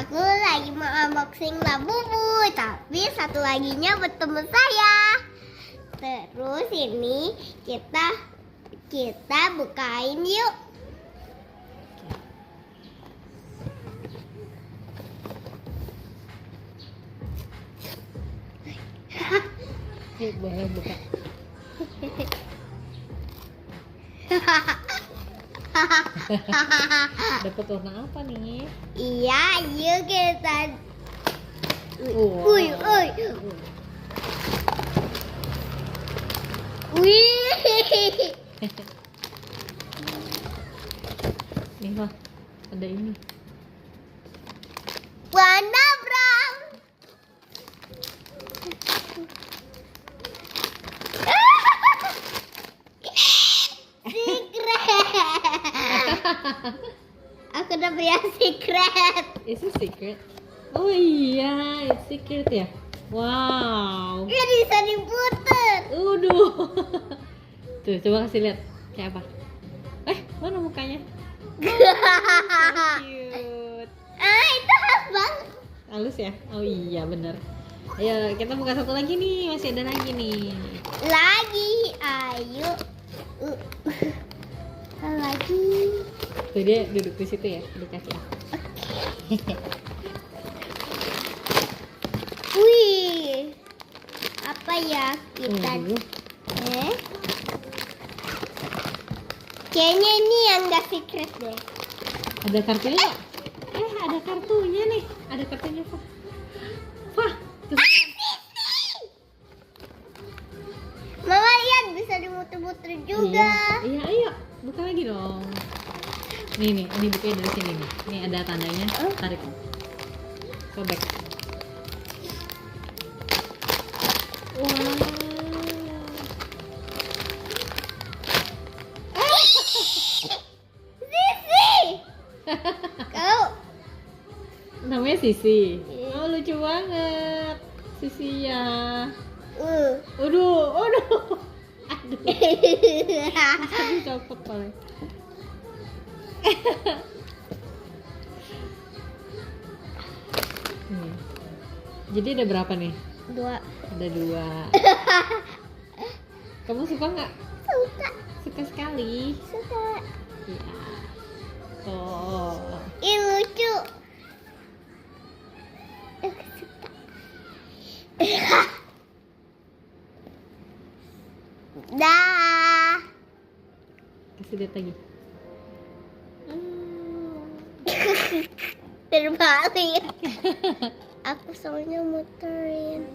Aku lagi mau unboxing Labubu, tapi satu laginya bertemu saya. Terus ini kita bukain yuk. Yuk, boleh buka. Dapat warna apa nih? Iya, yuk kita. Wow. Uy. Wih. Nih mah, ada ini. Warna brown. Aku udah punya secret. Is it secret? Oh iya, it's secret ya. Wow. Ini bisa diputer. Uduh. Tuh, coba kasih lihat kayak apa. Mana mukanya? Cute. Itu halus banget. Halus ya? Oh iya, bener. Ayo, kita buka satu lagi nih. Masih ada lagi nih. Lagi, ayo. Lagi. Tuh dia duduk di situ ya, di kaki aku. Wih. Apa ya kita? Waduh. Kayaknya ini yang gak secret deh. Ada kartunya nggak? Ada kartunya nih. Ada kartunya, Fah. Fah, tuh. Mama lihat bisa dimuter-muter juga. Iya, ayo. Buka lagi dong. Nih, ini bukanya dari sini nih. Nih ada tandanya. Tarik. Sobek. Wow. Sisi. Kau. Namanya Sisi. Oh, lucu banget. Sisi ya. Aduh. Aduh. Tapi copot paling. Nih. Jadi ada berapa nih? 2. Ada 2. Kamu suka nggak? Suka. Suka sekali. Suka. Iya. Oh. Ih, lucu. Aku suka. Dah. Kasih lihat lagi. Terbalik. Aku soalnya muterin.